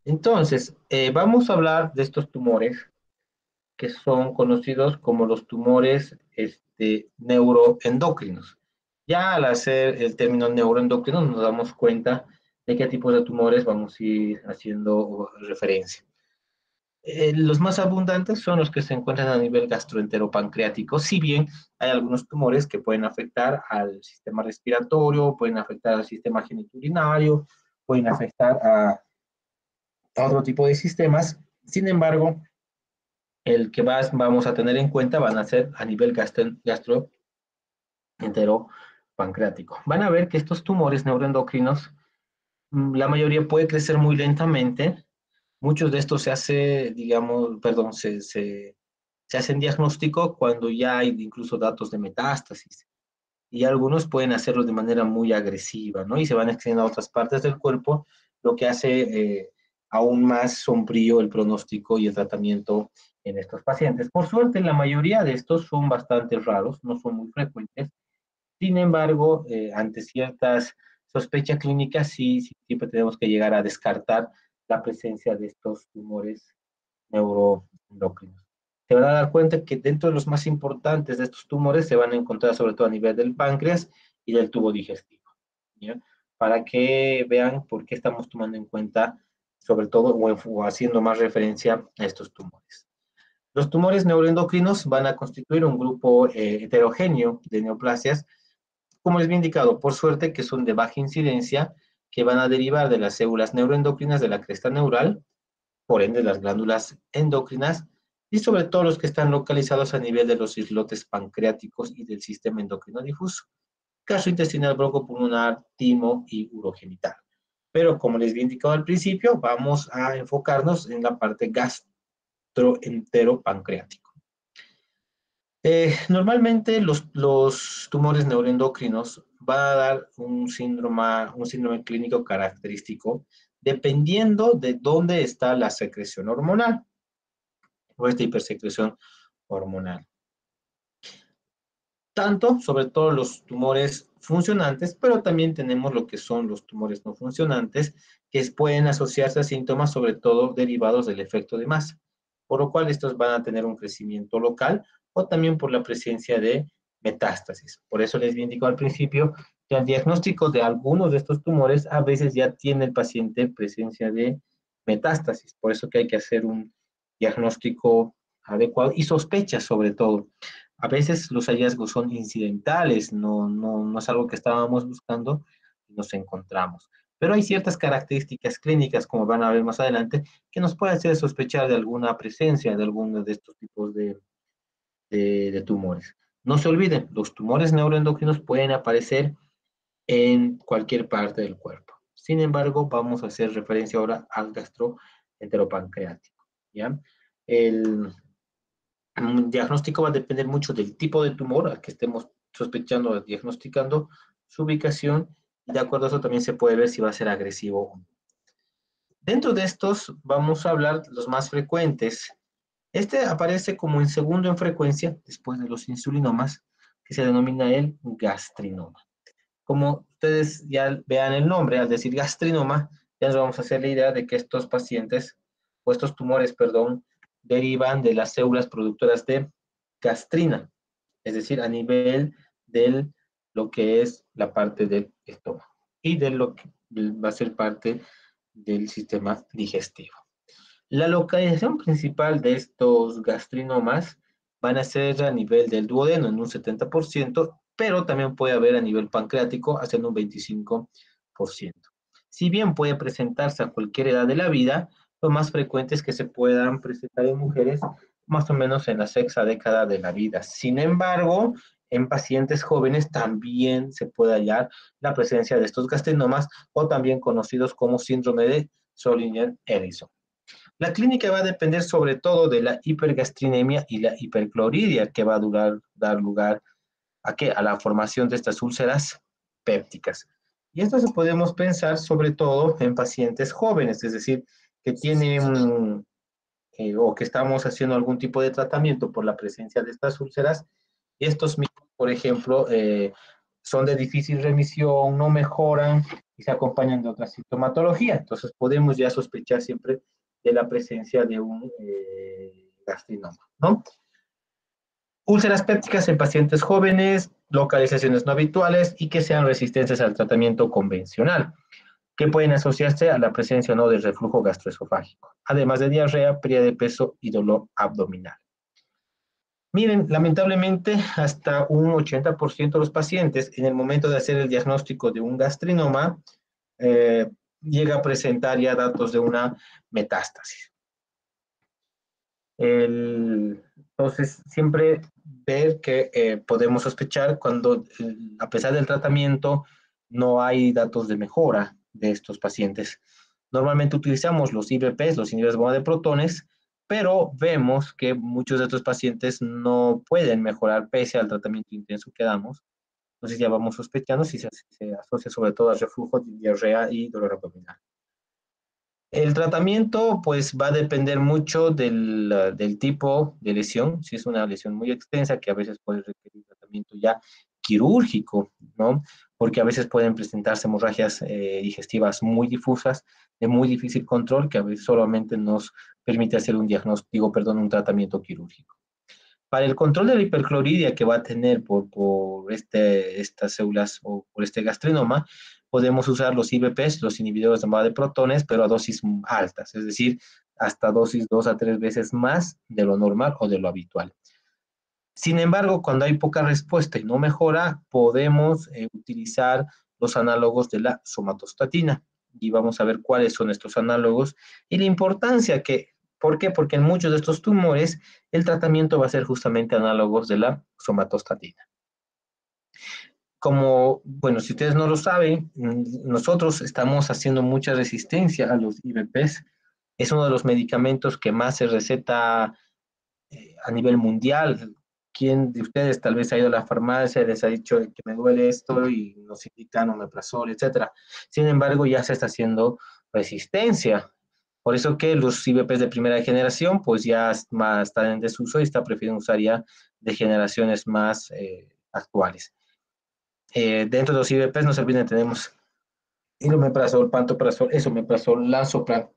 Entonces, vamos a hablar de estos tumores que son conocidos como los tumores neuroendocrinos. Ya al hacer el término neuroendocrino nos damos cuenta de qué tipos de tumores vamos a ir haciendo referencia. Los más abundantes son los que se encuentran a nivel gastroenteropancreático, si bien hay algunos tumores que pueden afectar al sistema respiratorio, pueden afectar al sistema genitourinario, pueden afectar a otro tipo de sistemas. Sin embargo, el que vamos a tener en cuenta van a ser a nivel gastroenteropancreático. Van a ver que estos tumores neuroendocrinos, la mayoría puede crecer muy lentamente. Muchos de estos se hace, digamos, perdón, se hacen diagnóstico cuando ya hay incluso datos de metástasis. Y algunos pueden hacerlo de manera muy agresiva, ¿no? Y se van extendiendo a otras partes del cuerpo, lo que hace aún más sombrío el pronóstico y el tratamiento en estos pacientes. Por suerte, la mayoría de estos son bastante raros, no son muy frecuentes. Sin embargo, ante ciertas sospechas clínicas, sí, siempre tenemos que llegar a descartar la presencia de estos tumores neuroendocrinos. Se van a dar cuenta que dentro de los más importantes de estos tumores se van a encontrar sobre todo a nivel del páncreas y del tubo digestivo, ¿ya? Para que vean por qué estamos tomando en cuenta, sobre todo, o haciendo más referencia a estos tumores. Los tumores neuroendocrinos van a constituir un grupo heterogéneo de neoplasias, como les he indicado, por suerte que son de baja incidencia, que van a derivar de las células neuroendocrinas de la cresta neural, por ende las glándulas endocrinas, y sobre todo los que están localizados a nivel de los islotes pancreáticos y del sistema endocrino difuso, gastrointestinal, broncopulmonar, timo y urogenital. Pero como les había indicado al principio, vamos a enfocarnos en la parte gastroenteropancreática. Normalmente los tumores neuroendocrinos van a dar un síndrome clínico característico dependiendo de dónde está la secreción hormonal o esta hipersecreción hormonal. Tanto, sobre todo los tumores funcionantes, pero también tenemos lo que son los tumores no funcionantes, que pueden asociarse a síntomas, sobre todo derivados del efecto de masa, por lo cual estos van a tener un crecimiento local o también por la presencia de metástasis. Por eso les indico al principio que el diagnóstico de algunos de estos tumores a veces ya tiene el paciente presencia de metástasis. Por eso que hay que hacer un diagnóstico adecuado y sospecha sobre todo. A veces los hallazgos son incidentales, no es algo que estábamos buscando y nos encontramos. Pero hay ciertas características clínicas, como van a ver más adelante, que nos pueden hacer sospechar de alguna presencia de alguno de estos tipos de tumores. No se olviden, los tumores neuroendocrinos pueden aparecer en cualquier parte del cuerpo. Sin embargo, vamos a hacer referencia ahora al gastroenteropancreático, ¿ya? El, un diagnóstico va a depender mucho del tipo de tumor al que estemos sospechando o diagnosticando, su ubicación, y de acuerdo a eso también se puede ver si va a ser agresivo o no. Dentro de estos vamos a hablar de los más frecuentes. Este aparece como en segundo en frecuencia, después de los insulinomas, que se denomina el gastrinoma. Como ustedes ya vean el nombre, al decir gastrinoma, ya nos vamos a hacer la idea de que estos pacientes, o estos tumores, perdón, derivan de las células productoras de gastrina, es decir, a nivel de lo que es la parte del estómago y de lo que va a ser parte del sistema digestivo. La localización principal de estos gastrinomas van a ser a nivel del duodeno en un 70%, pero también puede haber a nivel pancreático haciendo un 25%. Si bien puede presentarse a cualquier edad de la vida, lo más frecuente es que se puedan presentar en mujeres más o menos en la sexta década de la vida. Sin embargo, en pacientes jóvenes también se puede hallar la presencia de estos gastrinomas o también conocidos como síndrome de Zollinger-Ellison. La clínica va a depender sobre todo de la hipergastrinemia y la hipercloridia que va a dar lugar a, ¿qué? A la formación de estas úlceras pépticas. Y esto se podemos pensar sobre todo en pacientes jóvenes, es decir, que tienen o que estamos haciendo algún tipo de tratamiento por la presencia de estas úlceras. Y estos mismos, por ejemplo, son de difícil remisión, no mejoran y se acompañan de otra sintomatología. Entonces podemos ya sospechar siempre de la presencia de un gastrinoma, ¿no? Úlceras pépticas en pacientes jóvenes, localizaciones no habituales y que sean resistentes al tratamiento convencional, que pueden asociarse a la presencia o no del reflujo gastroesofágico, además de diarrea, pérdida de peso y dolor abdominal. Miren, lamentablemente, hasta un 80% de los pacientes, en el momento de hacer el diagnóstico de un gastrinoma, llega a presentar ya datos de una metástasis. Entonces, siempre ver que podemos sospechar cuando, a pesar del tratamiento, no hay datos de mejora de estos pacientes. Normalmente utilizamos los IBPs, los inhibidores de bomba de protones, pero vemos que muchos de estos pacientes no pueden mejorar pese al tratamiento intenso que damos. Entonces ya vamos sospechando si se asocia sobre todo a reflujo, diarrea y dolor abdominal. El tratamiento pues va a depender mucho del tipo de lesión, si es una lesión muy extensa que a veces puede requerir tratamiento ya quirúrgico, ¿no? Porque a veces pueden presentarse hemorragias digestivas muy difusas, de muy difícil control, que a veces solamente nos permite hacer un diagnóstico, perdón, un tratamiento quirúrgico. Para el control de la hipercloridia que va a tener por estas células o por este gastrinoma, podemos usar los IBPs, los inhibidores de bomba de protones, pero a dosis altas, es decir, hasta dosis 2 a 3 veces más de lo normal o de lo habitual. Sin embargo, cuando hay poca respuesta y no mejora, podemos utilizar los análogos de la somatostatina. Y vamos a ver cuáles son estos análogos y la importancia que, ¿por qué? Porque en muchos de estos tumores el tratamiento va a ser justamente análogos de la somatostatina. Como, bueno, si ustedes no lo saben, nosotros estamos haciendo mucha resistencia a los IBPs. Es uno de los medicamentos que más se receta a nivel mundial. ¿Quién de ustedes tal vez ha ido a la farmacia y les ha dicho que me duele esto y nos indican omeprazol, etcétera? Sin embargo, ya se está haciendo resistencia. Por eso que los IBPs de primera generación, pues ya están en desuso y está prefiriendo usar ya de generaciones más actuales. Dentro de los IBPs, no se olviden, tenemos el omeprazol, pantoprazol, esomeprazol, lansoprazol,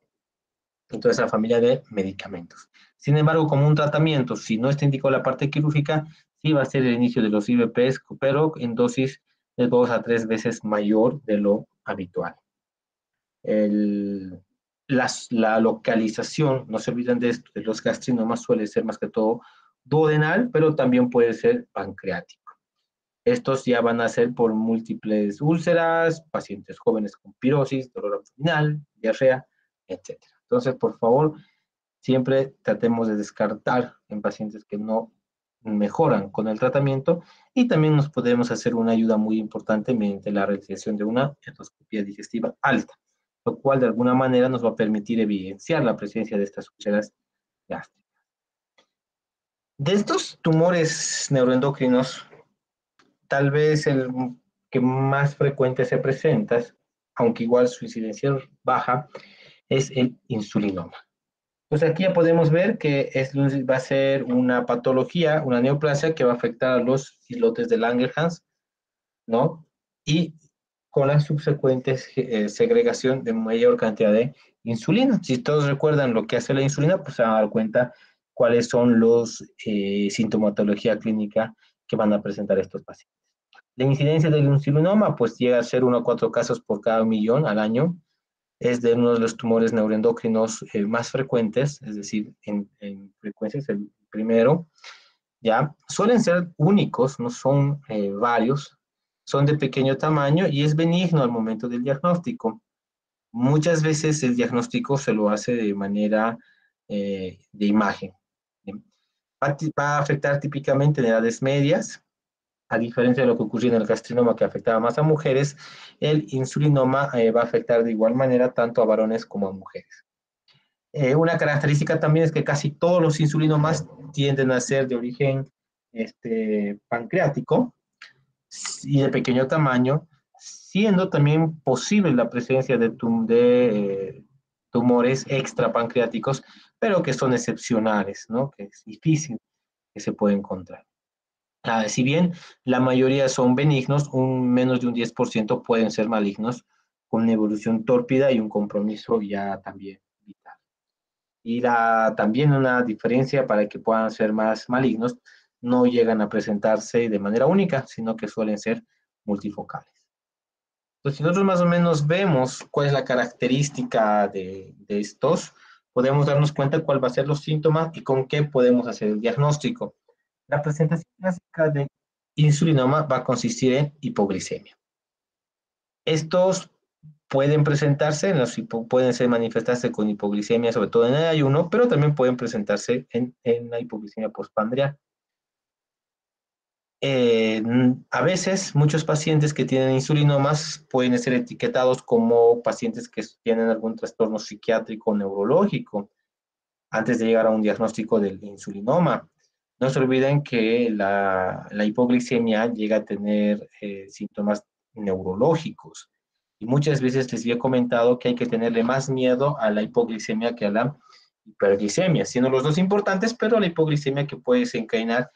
en toda esa familia de medicamentos. Sin embargo, como un tratamiento, si no está indicado la parte quirúrgica, sí va a ser el inicio de los IBPs, pero en dosis de 2 a 3 veces mayor de lo habitual. La localización, no se olviden de esto, de los gastrinomas suele ser más que todo duodenal, pero también puede ser pancreático. Estos ya van a ser por múltiples úlceras, pacientes jóvenes con pirosis, dolor abdominal, diarrea, etc. Entonces, por favor, siempre tratemos de descartar en pacientes que no mejoran con el tratamiento y también nos podemos hacer una ayuda muy importante mediante la realización de una endoscopia digestiva alta, lo cual de alguna manera nos va a permitir evidenciar la presencia de estas úlceras gástricas. De estos tumores neuroendocrinos, tal vez el que más frecuente se presenta, aunque igual su incidencia baja, es el insulinoma. Entonces aquí ya podemos ver que va a ser una patología, una neoplasia que va a afectar a los islotes de Langerhans, ¿no? Y con la subsecuente segregación de mayor cantidad de insulina. Si todos recuerdan lo que hace la insulina, pues se van a dar cuenta cuáles son los sintomatología clínica que van a presentar estos pacientes. La incidencia del insulinoma, pues llega a ser 1 a 4 casos por cada 1.000.000 al año. Es de uno de los tumores neuroendocrinos más frecuentes, es decir, en frecuencia es el primero, ¿ya? Suelen ser únicos, no son varios, son de pequeño tamaño y es benigno al momento del diagnóstico. Muchas veces el diagnóstico se lo hace de manera de imagen. Va a afectar típicamente en edades medias, a diferencia de lo que ocurrió en el gastrinoma que afectaba más a mujeres, el insulinoma va a afectar de igual manera tanto a varones como a mujeres. Una característica también es que casi todos los insulinomas tienden a ser de origen pancreático y de pequeño tamaño, siendo también posible la presencia de tumores extrapancreáticos, pero que son excepcionales, ¿no? Que es difícil que se pueda encontrar. Si bien la mayoría son benignos, menos de un 10% pueden ser malignos, con una evolución tórpida y un compromiso ya también vital. Y también una diferencia para que puedan ser más malignos, no llegan a presentarse de manera única, sino que suelen ser multifocales. Entonces, si nosotros más o menos vemos cuál es la característica de estos, podemos darnos cuenta cuál va a ser los síntomas y con qué podemos hacer el diagnóstico. La presentación clásica de insulinoma va a consistir en hipoglicemia. Estos pueden presentarse, pueden ser manifestarse con hipoglicemia, sobre todo en el ayuno, pero también pueden presentarse en la hipoglicemia postprandial. A veces, muchos pacientes que tienen insulinomas pueden ser etiquetados como pacientes que tienen algún trastorno psiquiátrico o neurológico antes de llegar a un diagnóstico del insulinoma. No se olviden que la hipoglicemia llega a tener síntomas neurológicos. Y muchas veces les había comentado que hay que tenerle más miedo a la hipoglicemia que a la hiperglicemia, siendo los dos importantes, pero la hipoglicemia que puede desencadenar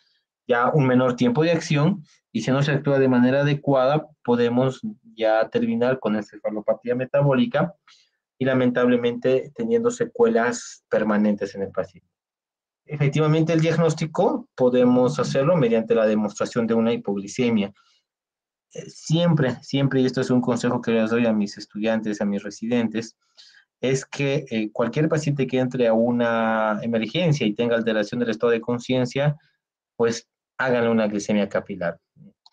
ya un menor tiempo de acción y si no se actúa de manera adecuada, podemos ya terminar con encefalopatía metabólica y lamentablemente teniendo secuelas permanentes en el paciente. Efectivamente, el diagnóstico podemos hacerlo mediante la demostración de una hipoglicemia. Siempre, y esto es un consejo que les doy a mis estudiantes, a mis residentes, es que cualquier paciente que entre a una emergencia y tenga alteración del estado de conciencia, pues háganle una glicemia capilar.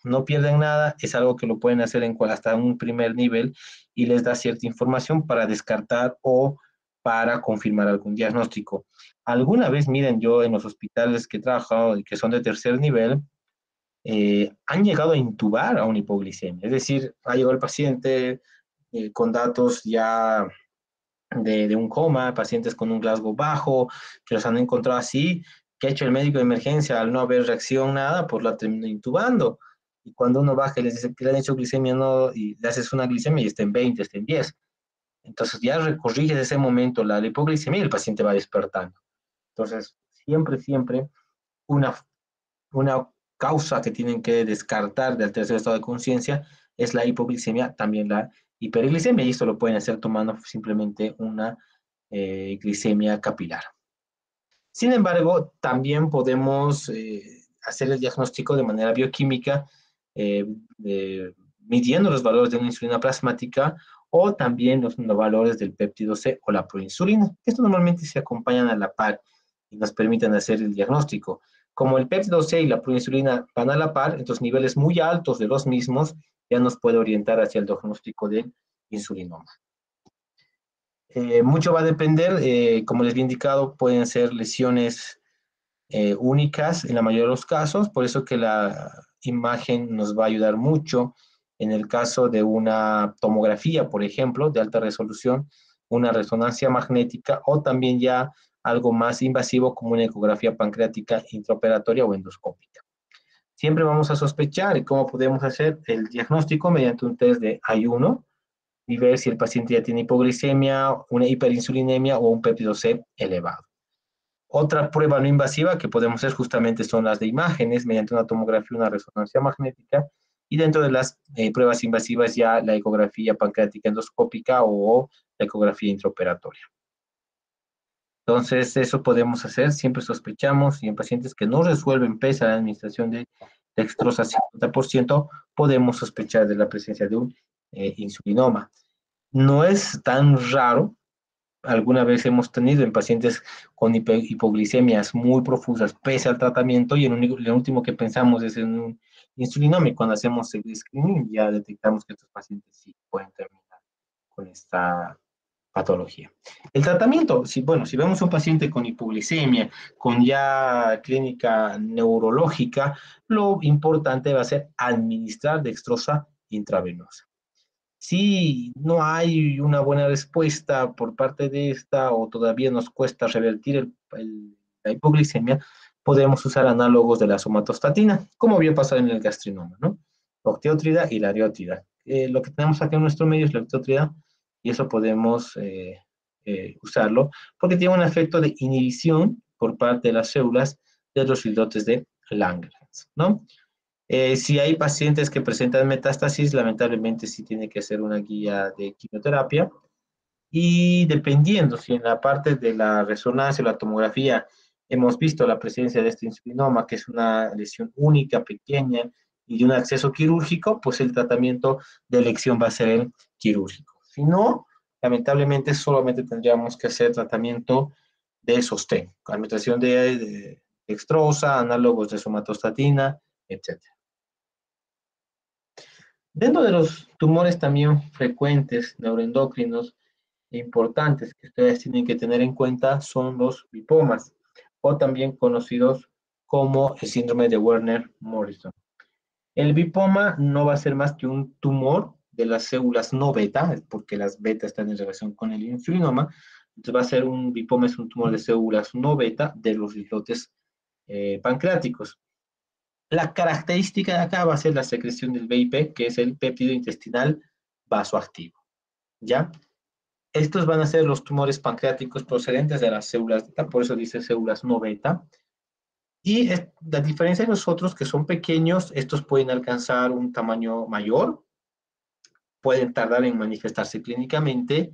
No pierden nada, es algo que lo pueden hacer hasta un primer nivel y les da cierta información para descartar o para confirmar algún diagnóstico. Alguna vez, miren, yo en los hospitales que he trabajado y que son de tercer nivel, han llegado a intubar a una hipoglicemia. Es decir, ha llegado el paciente con datos ya de un coma, pacientes con un Glasgow bajo, que los han encontrado así, que ha hecho el médico de emergencia al no haber reacción, nada, pues la terminó intubando. Y cuando uno baja y les dice que le han hecho glicemia, no, y le haces una glicemia y está en 20, está en 10. Entonces ya corriges ese momento la hipoglicemia y el paciente va despertando. Entonces, siempre una, una causa que tienen que descartar del tercer estado de conciencia es la hipoglicemia, también la hiperglicemia, y esto lo pueden hacer tomando simplemente una glicemia capilar. Sin embargo, también podemos hacer el diagnóstico de manera bioquímica, eh, midiendo los valores de una insulina plasmática o también los valores del péptido C o la proinsulina. Estos normalmente se acompañan a la par y nos permiten hacer el diagnóstico. Como el péptido C y la proinsulina van a la par, entonces niveles muy altos de los mismos ya nos puede orientar hacia el diagnóstico del insulinoma. Mucho va a depender, como les había indicado, pueden ser lesiones únicas en la mayoría de los casos, por eso que la imagen nos va a ayudar mucho en el caso de una tomografía, por ejemplo, de alta resolución, una resonancia magnética o también ya algo más invasivo como una ecografía pancreática intraoperatoria o endoscópica. Siempre vamos a sospechar cómo podemos hacer el diagnóstico mediante un test de ayuno y ver si el paciente ya tiene hipoglicemia, una hiperinsulinemia o un péptido C elevado. Otra prueba no invasiva que podemos hacer justamente son las de imágenes mediante una tomografía, una resonancia magnética y dentro de las pruebas invasivas ya la ecografía pancreática endoscópica o la ecografía intraoperatoria. Entonces, eso podemos hacer, siempre sospechamos y en pacientes que no resuelven pese a la administración de dextrosa 50%, podemos sospechar de la presencia de un insulinoma. No es tan raro, alguna vez hemos tenido en pacientes con hipoglicemias muy profusas pese al tratamiento y lo último que pensamos es en un insulinoma y cuando hacemos el screening ya detectamos que estos pacientes sí pueden terminar con esta patología. El tratamiento, si vemos un paciente con hipoglicemia, con ya clínica neurológica, lo importante va a ser administrar dextrosa intravenosa. Si no hay una buena respuesta por parte de esta o todavía nos cuesta revertir la hipoglicemia, podemos usar análogos de la somatostatina, como bien pasado en el gastrinoma, ¿no? Octiotrida y lariótrida. Lo que tenemos aquí en nuestro medio es la octiotrida y eso podemos usarlo porque tiene un efecto de inhibición por parte de las células de los islotes de Langerhans, ¿no? Si hay pacientes que presentan metástasis, lamentablemente sí tiene que hacer una guía de quimioterapia. Y dependiendo si en la parte de la resonancia o la tomografía hemos visto la presencia de este insulinoma, que es una lesión única, pequeña y de un acceso quirúrgico, pues el tratamiento de elección va a ser el quirúrgico. Si no, lamentablemente solamente tendríamos que hacer tratamiento de sostén, administración de dextrosa, análogos de somatostatina, etcétera. Dentro de los tumores también frecuentes neuroendocrinos e importantes que ustedes tienen que tener en cuenta son los lipomas, o también conocidos como el síndrome de Werner-Morrison. El lipoma no va a ser más que un tumor de las células no beta, porque las beta están en relación con el insulinoma. Entonces va a ser un lipoma, es un tumor de células no beta de los islotes pancreáticos. La característica de acá va a ser la secreción del BIP, que es el péptido intestinal vasoactivo, ¿ya? Estos van a ser los tumores pancreáticos procedentes de las células beta, por eso dice células no beta. Y la diferencia de los otros, que son pequeños, estos pueden alcanzar un tamaño mayor, pueden tardar en manifestarse clínicamente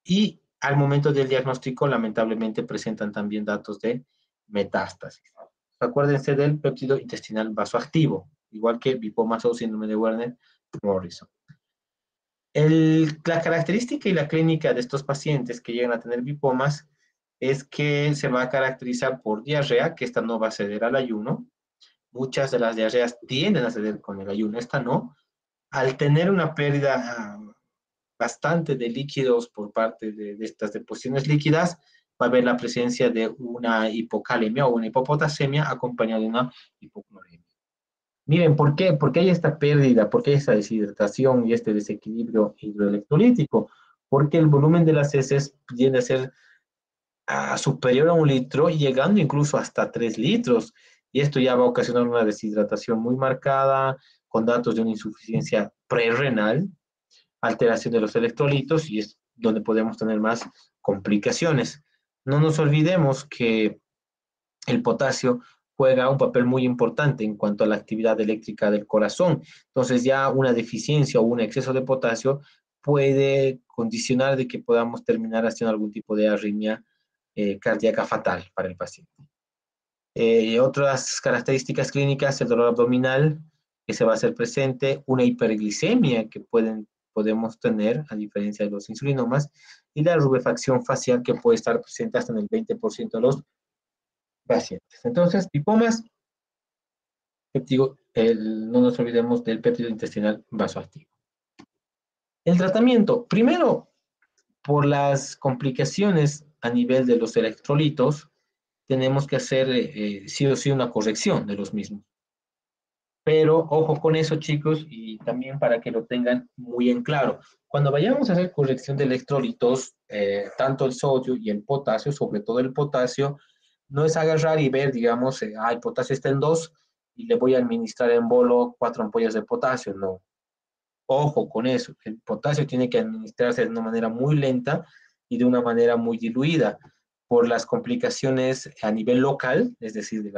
y al momento del diagnóstico, lamentablemente, presentan también datos de metástasis. Acuérdense del péptido intestinal vasoactivo, igual que lipomas o síndrome de Werner-Morrison. La característica y la clínica de estos pacientes que llegan a tener lipomas es que se va a caracterizar por diarrea, que esta no va a ceder al ayuno. Muchas de las diarreas tienden a ceder con el ayuno, esta no. Al tener una pérdida bastante de líquidos por parte de estas deposiciones líquidas, va a haber la presencia de una hipocalemia o una hipopotasemia acompañada de una hipocloремia. Miren, ¿por qué? ¿Por qué hay esta pérdida? ¿Por qué hay esta deshidratación y este desequilibrio hidroelectrolítico? Porque el volumen de las heces tiende a ser superior a 1 litro, llegando incluso hasta 3 litros. Y esto ya va a ocasionar una deshidratación muy marcada, con datos de una insuficiencia prerrenal, alteración de los electrolitos, y es donde podemos tener más complicaciones. No nos olvidemos que el potasio juega un papel muy importante en cuanto a la actividad eléctrica del corazón. Entonces ya una deficiencia o un exceso de potasio puede condicionar de que podamos terminar haciendo algún tipo de arritmia cardíaca fatal para el paciente. Otras características clínicas, el dolor abdominal que se va a hacer presente, una hiperglicemia que podemos tener a diferencia de los insulinomas, y la rubefacción facial que puede estar presente hasta en el 20% de los pacientes. Entonces, lipomas, no nos olvidemos del péptido intestinal vasoactivo. El tratamiento, primero, por las complicaciones a nivel de los electrolitos, tenemos que hacer sí o sí una corrección de los mismos. Pero ojo con eso, chicos, y también para que lo tengan muy en claro. Cuando vayamos a hacer corrección de electrolitos, tanto el sodio y el potasio, sobre todo el potasio, no es agarrar y ver, digamos, el potasio está en 2 y le voy a administrar en bolo 4 ampollas de potasio. No. Ojo con eso. El potasio tiene que administrarse de una manera muy lenta y de una manera muy diluida por las complicaciones a nivel local, es decir, de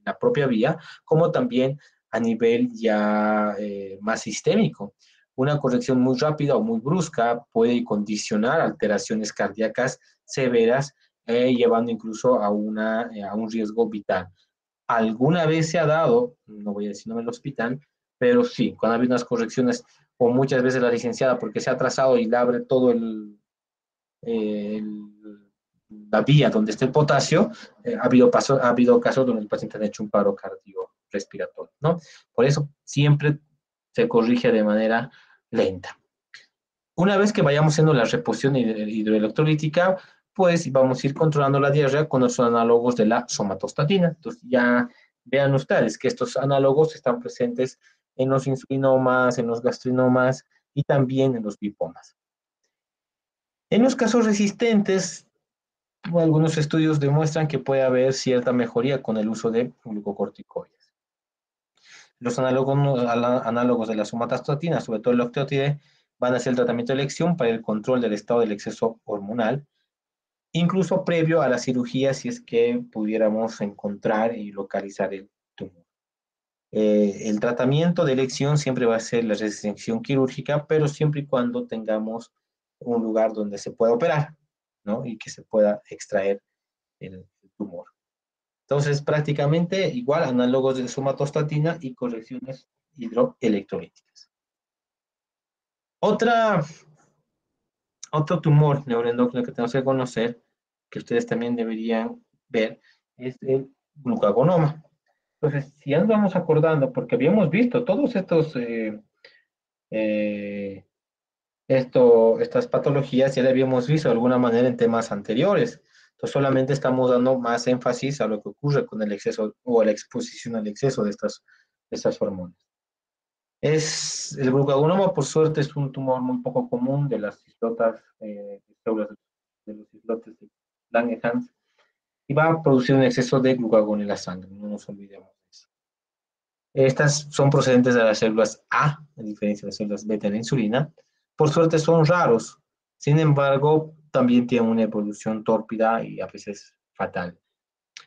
la propia vía, como también a nivel ya más sistémico. Una corrección muy rápida o muy brusca puede condicionar alteraciones cardíacas severas, llevando incluso a un riesgo vital. Alguna vez se ha dado, no voy a decir no en el hospital, pero sí, cuando ha habido unas correcciones, o muchas veces la licenciada, porque se ha trazado y le abre todo el la vía donde está el potasio, ha habido casos donde el paciente ha hecho un paro cardiorrespiratorio, ¿no? Por eso siempre se corrige de manera lenta. Una vez que vayamos haciendo la reposición hidroelectrolítica, pues vamos a ir controlando la diarrea con los análogos de la somatostatina. Entonces ya vean ustedes que estos análogos están presentes en los insulinomas, en los gastrinomas y también en los lipomas. En los casos resistentes, algunos estudios demuestran que puede haber cierta mejoría con el uso de glucocorticoides. Los análogos de la somatostatina, sobre todo el octreotide, van a ser el tratamiento de elección para el control del estado del exceso hormonal, incluso previo a la cirugía si es que pudiéramos encontrar y localizar el tumor. El tratamiento de elección siempre va a ser la resección quirúrgica, pero siempre y cuando tengamos un lugar donde se pueda operar, ¿no? Y que se pueda extraer el tumor. Entonces, prácticamente igual análogos de somatostatina y correcciones hidroelectrolíticas. Otro tumor neuroendocrino que tenemos que conocer, que ustedes también deberían ver, es el glucagonoma. Entonces, si ya nos vamos acordando, porque habíamos visto todos eh, estas patologías, ya le habíamos visto de alguna manera en temas anteriores. Entonces, solamente estamos dando más énfasis a lo que ocurre con el exceso o la exposición al exceso de estas hormonas. El glucagonoma, por suerte, es un tumor muy poco común de las islotas, células de los islotes de Langerhans, y va a producir un exceso de glucagón en la sangre, no nos olvidemos de eso. Estas son procedentes de las células A diferencia de las células beta de la insulina. Por suerte son raros, sin embargo, también tienen una evolución tórpida y a veces fatal.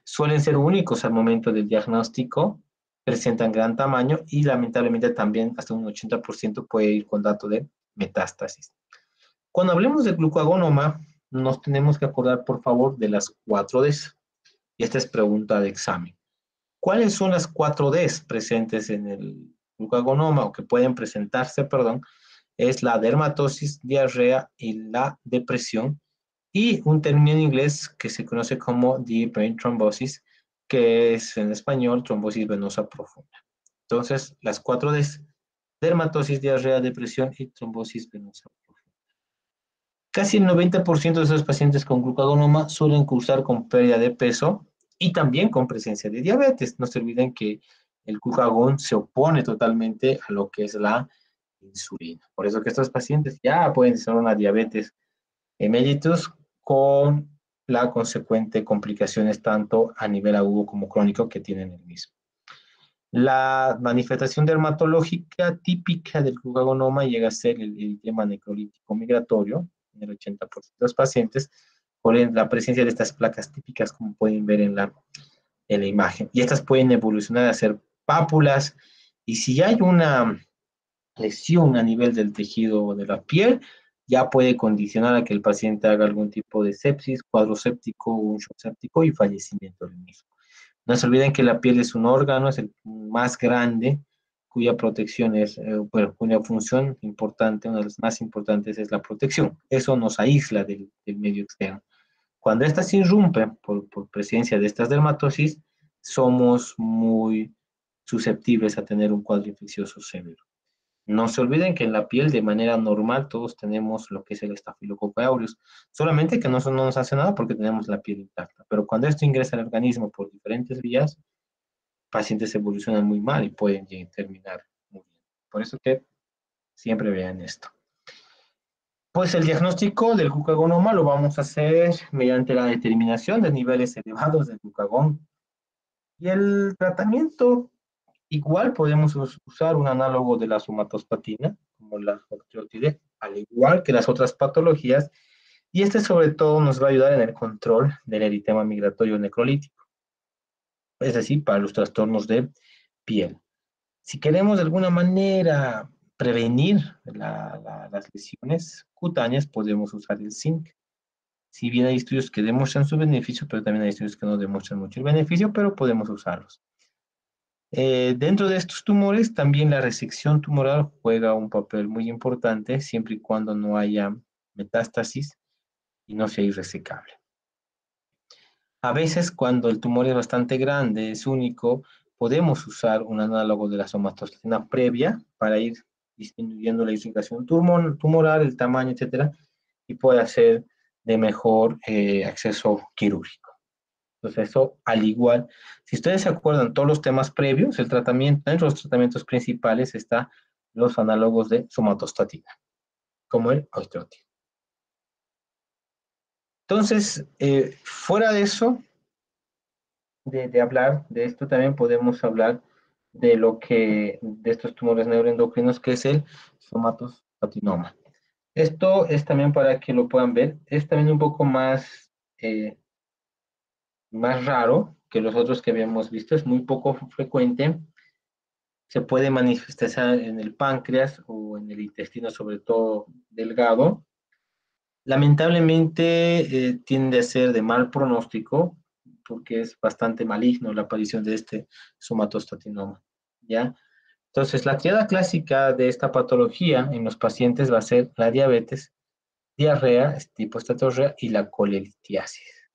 Suelen ser únicos al momento del diagnóstico, presentan gran tamaño y lamentablemente también hasta un 80% puede ir con dato de metástasis. Cuando hablemos de glucagonoma, nos tenemos que acordar, por favor, de las 4Ds. Y esta es pregunta de examen. ¿Cuáles son las 4Ds presentes en el glucagonoma o que pueden presentarse, perdón? Es la dermatosis, diarrea y la depresión. Y un término en inglés que se conoce como deep vein thrombosis, que es en español trombosis venosa profunda. Entonces, las 4Ds: dermatosis, diarrea, depresión y trombosis venosa profunda. Casi el 90% de esos pacientes con glucagonoma suelen cursar con pérdida de peso y también con presencia de diabetes. No se olviden que el glucagón se opone totalmente a lo que es la insulina. Por eso que estos pacientes ya pueden tener una diabetes mellitus con la consecuente complicaciones tanto a nivel agudo como crónico que tienen el mismo. La manifestación dermatológica típica del glucagonoma llega a ser el eritema necrolítico migratorio en el 80% de los pacientes, por la presencia de estas placas típicas, como pueden ver en la imagen. Y estas pueden evolucionar a ser pápulas, y si hay una lesión a nivel del tejido de la piel, ya puede condicionar a que el paciente haga algún tipo de sepsis, cuadro séptico, un shock séptico y fallecimiento del mismo. No se olviden que la piel es un órgano, es el más grande, cuya protección es, bueno, cuya función importante, una de las más importantes es la protección. Eso nos aísla del medio externo. Cuando esta se irrumpe por presencia de estas dermatosis, somos muy susceptibles a tener un cuadro infeccioso severo. No se olviden que en la piel de manera normal todos tenemos lo que es el estafilococo aureus, solamente que no nos hace nada porque tenemos la piel intacta. Pero cuando esto ingresa al organismo por diferentes vías, pacientes evolucionan muy mal y pueden terminar muriendo. Por eso que siempre vean esto. Pues el diagnóstico del glucagonoma lo vamos a hacer mediante la determinación de niveles elevados de glucagón. Y el tratamiento, igual podemos usar un análogo de la somatostatina, como la octreotide, al igual que las otras patologías, y este sobre todo nos va a ayudar en el control del eritema migratorio necrolítico, es decir, para los trastornos de piel. Si queremos de alguna manera prevenir las lesiones cutáneas, podemos usar el zinc. Si bien hay estudios que demuestran su beneficio, pero también hay estudios que no demuestran mucho el beneficio, pero podemos usarlos. Dentro de estos tumores, también la resección tumoral juega un papel muy importante, siempre y cuando no haya metástasis y no sea irresecable. A veces, cuando el tumor es bastante grande, es único, podemos usar un análogo de la somatostatina previa para ir disminuyendo la irrigación tumoral, el tamaño, etcétera, y puede hacer de mejor acceso quirúrgico. Entonces, eso al igual, si ustedes se acuerdan todos los temas previos, el tratamiento, entre los tratamientos principales está los análogos de somatostatina, como el osteotide. Entonces, fuera de eso, de hablar de esto, también podemos hablar de estos tumores neuroendocrinos, que es el somatostatinoma. Esto es también para que lo puedan ver, es también un poco más raro que los otros que habíamos visto, es muy poco frecuente, se puede manifestar en el páncreas o en el intestino, sobre todo delgado. Lamentablemente tiende a ser de mal pronóstico porque es bastante maligno la aparición de este somatostatinoma, ¿ya? Entonces, la triada clásica de esta patología en los pacientes va a ser la diabetes, diarrea, tipo estatorrea y la colelitiasis.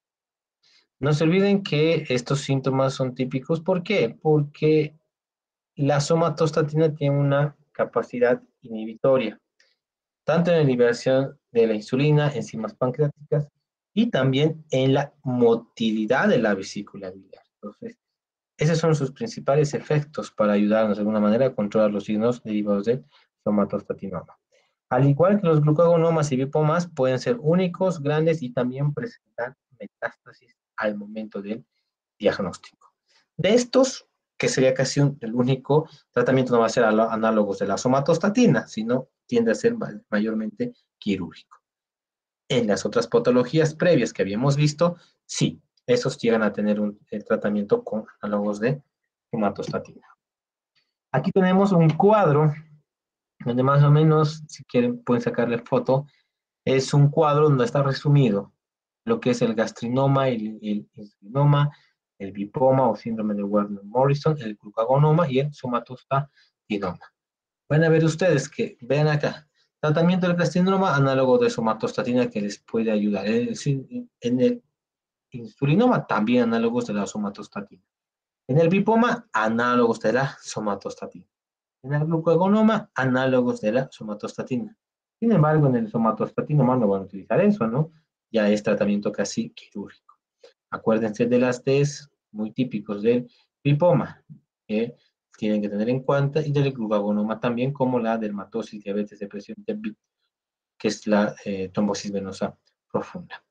No se olviden que estos síntomas son típicos. ¿Por qué? Porque la somatostatina tiene una capacidad inhibitoria, tanto en la liberación de la insulina, enzimas pancreáticas, y también en la motilidad de la vesícula biliar. Entonces, esos son sus principales efectos para ayudarnos de alguna manera a controlar los signos derivados del somatostatinoma. Al igual que los glucagonomas y bipomas, pueden ser únicos, grandes y también presentar metástasis al momento del diagnóstico. De estos, que sería casi el único tratamiento, no va a ser análogos de la somatostatina, sino tiende a ser mayormente quirúrgico. En las otras patologías previas que habíamos visto, sí, esos llegan a tener el tratamiento con análogos de somatostatina. Aquí tenemos un cuadro donde más o menos, si quieren, pueden sacarle foto. Es un cuadro donde está resumido lo que es el gastrinoma, el insulinoma, el bipoma o síndrome de Werner-Morrison, el glucagonoma y el somatostatinoma. Van a ver ustedes que, vean acá, tratamiento del gastrinoma, análogo de somatostatina que les puede ayudar. En el insulinoma, también análogos de la somatostatina. En el bipoma, análogos de la somatostatina. En el glucagonoma, análogos de la somatostatina. Sin embargo, en el somatostatinoma no van a utilizar eso, ¿no? Ya es tratamiento casi quirúrgico. Acuérdense de las Ds muy típicos del lipoma, que tienen que tener en cuenta, y del glucagonoma también, como la dermatosis, diabetes, depresión, que es la trombosis venosa profunda.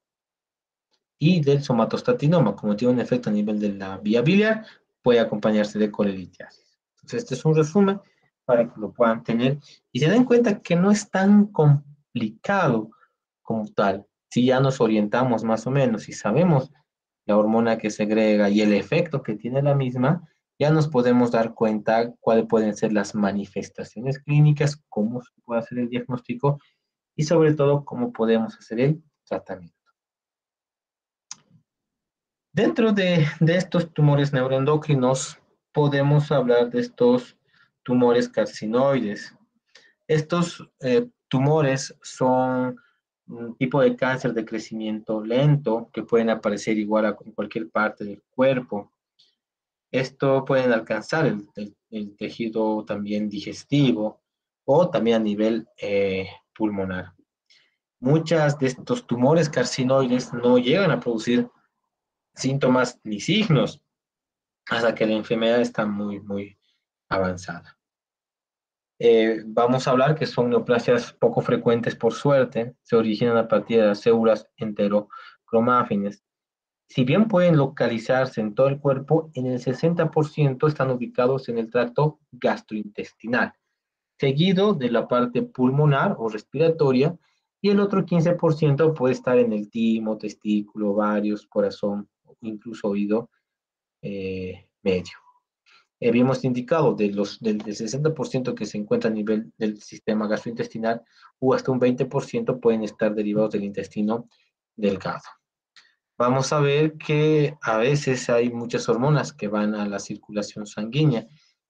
Y del somatostatinoma, como tiene un efecto a nivel de la vía biliar, puede acompañarse de colelitiasis. Entonces, este es un resumen para que lo puedan tener y se den cuenta que no es tan complicado como tal. Si ya nos orientamos más o menos y sabemos la hormona que segrega y el efecto que tiene la misma, ya nos podemos dar cuenta cuáles pueden ser las manifestaciones clínicas, cómo se puede hacer el diagnóstico y sobre todo cómo podemos hacer el tratamiento. Dentro de estos tumores neuroendocrinos podemos hablar de estos tumores carcinoides. Estos tumores son un tipo de cáncer de crecimiento lento que pueden aparecer igual en cualquier parte del cuerpo. Esto pueden alcanzar el tejido también digestivo o también a nivel pulmonar. Muchas de estos tumores carcinoides no llegan a producir síntomas ni signos hasta que la enfermedad está muy, muy avanzada. Vamos a hablar que son neoplasias poco frecuentes por suerte, se originan a partir de las células enterocromáfines. Si bien pueden localizarse en todo el cuerpo, en el 60% están ubicados en el tracto gastrointestinal, seguido de la parte pulmonar o respiratoria, y el otro 15% puede estar en el timo, testículo, ovarios, corazón, incluso oído medio. Habíamos indicado del 60% que se encuentra a nivel del sistema gastrointestinal, o hasta un 20% pueden estar derivados del intestino delgado. Vamos a ver que a veces hay muchas hormonas que van a la circulación sanguínea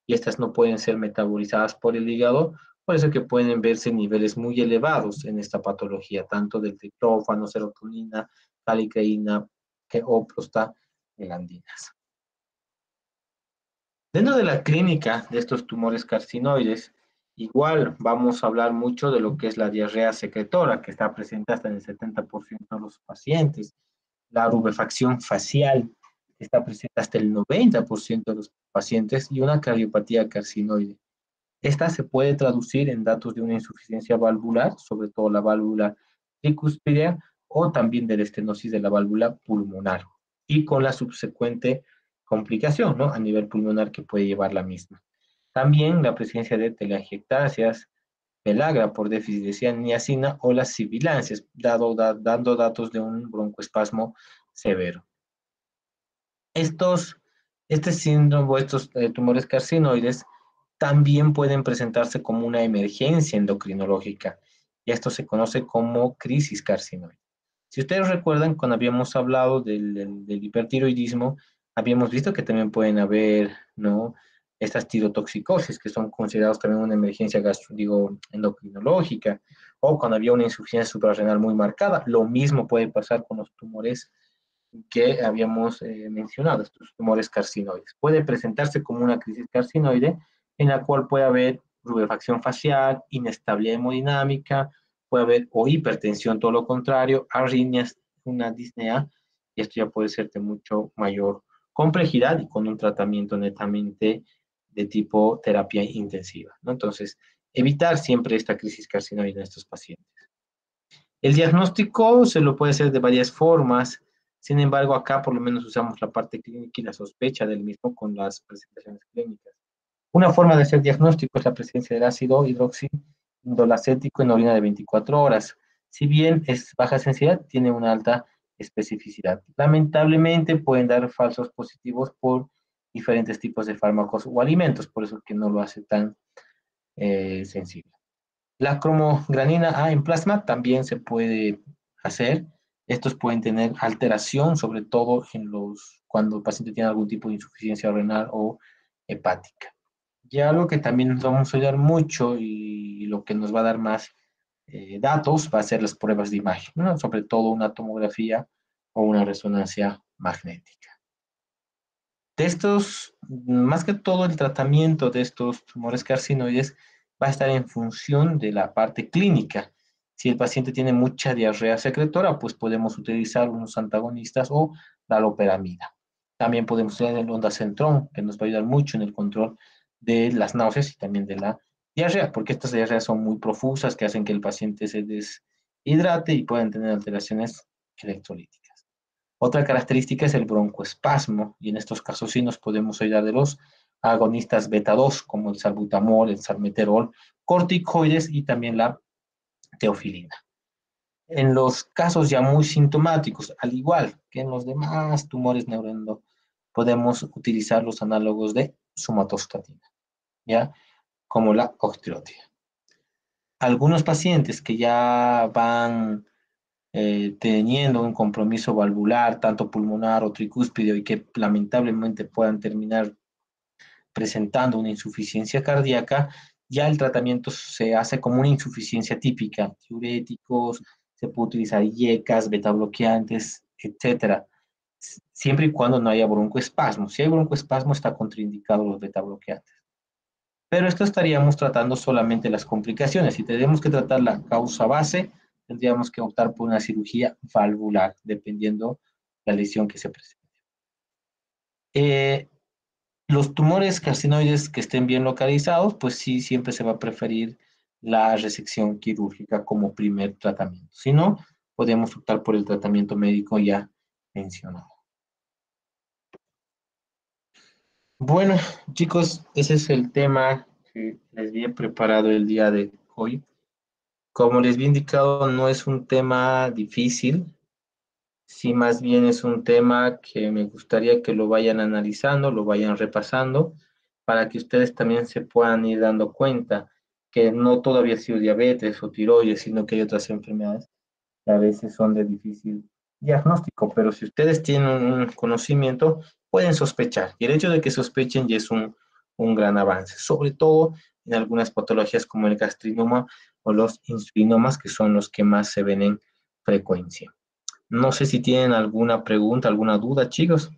y estas no pueden ser metabolizadas por el hígado, por eso que pueden verse niveles muy elevados en esta patología, tanto de triptófano, serotonina, calicreína o prostaglandinas. Dentro de la clínica de estos tumores carcinoides, igual vamos a hablar mucho de lo que es la diarrea secretora, que está presente hasta en el 70% de los pacientes, la rubefacción facial, que está presente hasta el 90% de los pacientes, y una cardiopatía carcinoide. Esta se puede traducir en datos de una insuficiencia valvular, sobre todo la válvula tricuspidea, o también de la estenosis de la válvula pulmonar, y con la subsecuente complicación, ¿no? A nivel pulmonar que puede llevar la misma. También la presencia de telangiectasias, pelagra por déficit de niacina o las sibilancias, dando datos de un broncoespasmo severo. Este síndrome o estos tumores carcinoides también pueden presentarse como una emergencia endocrinológica, y esto se conoce como crisis carcinoide. Si ustedes recuerdan, cuando habíamos hablado del hipertiroidismo, habíamos visto que también pueden haber, ¿no?, estas tirotoxicosis, que son considerados también una emergencia endocrinológica, o cuando había una insuficiencia suprarrenal muy marcada. Lo mismo puede pasar con los tumores que habíamos mencionado, estos tumores carcinoides. Puede presentarse como una crisis carcinoide en la cual puede haber rubefacción facial, inestabilidad hemodinámica, puede haber o hipertensión, todo lo contrario, arritmias, una disnea, y esto ya puede ser de mucho mayor complejidad y con un tratamiento netamente de tipo terapia intensiva, ¿no? Entonces, evitar siempre esta crisis carcinoide en estos pacientes. El diagnóstico se lo puede hacer de varias formas. Sin embargo, acá por lo menos usamos la parte clínica y la sospecha del mismo con las presentaciones clínicas. Una forma de hacer diagnóstico es la presencia del ácido hidroxiindolacético en orina de 24 horas. Si bien es baja sensibilidad, tiene una alta especificidad. Lamentablemente pueden dar falsos positivos por diferentes tipos de fármacos o alimentos, por eso que no lo hace tan sensible. La cromogranina A en plasma también se puede hacer. Estos pueden tener alteración, sobre todo cuando el paciente tiene algún tipo de insuficiencia renal o hepática. Y algo que también nos vamos a ayudar mucho y lo que nos va a dar más datos va a ser las pruebas de imagen, ¿no? Sobre todo una tomografía o una resonancia magnética. De estos, más que todo el tratamiento de estos tumores carcinoides va a estar en función de la parte clínica. Si el paciente tiene mucha diarrea secretora, pues podemos utilizar unos antagonistas o la loperamida. También podemos usar el ondansetron, que nos va a ayudar mucho en el control de las náuseas y también de la diarrea, porque estas diarreas son muy profusas que hacen que el paciente se deshidrate y puedan tener alteraciones electrolíticas. Otra característica es el broncoespasmo, y en estos casos sí nos podemos ayudar de los agonistas beta 2, como el salbutamol, el salmeterol, corticoides y también la teofilina. En los casos ya muy sintomáticos, al igual que en los demás tumores neuroendocrinos, podemos utilizar los análogos de somatostatina, ¿ya? Como la octreotida. Algunos pacientes que ya van teniendo un compromiso valvular, tanto pulmonar o tricúspide, y que lamentablemente puedan terminar presentando una insuficiencia cardíaca, ya el tratamiento se hace como una insuficiencia típica, diuréticos, se puede utilizar IECAS, betabloqueantes, etcétera, siempre y cuando no haya broncoespasmo. Si hay broncoespasmo, está contraindicado los betabloqueantes. Pero esto estaríamos tratando solamente las complicaciones. Si tenemos que tratar la causa base, tendríamos que optar por una cirugía valvular, dependiendo la lesión que se presente. Los tumores carcinoides que estén bien localizados, pues sí, siempre se va a preferir la resección quirúrgica como primer tratamiento. Si no, podemos optar por el tratamiento médico ya mencionado. Bueno, chicos, ese es el tema que les había preparado el día de hoy. Como les había indicado, no es un tema difícil, sí, más bien es un tema que me gustaría que lo vayan analizando, lo vayan repasando, para que ustedes también se puedan ir dando cuenta que no todo había sido diabetes o tiroides, sino que hay otras enfermedades que a veces son de difícil diagnóstico, pero si ustedes tienen un conocimiento, pueden sospechar, y el hecho de que sospechen ya es un gran avance, sobre todo en algunas patologías como el gastrinoma o los insulinomas, que son los que más se ven en frecuencia. No sé si tienen alguna pregunta, alguna duda, chicos.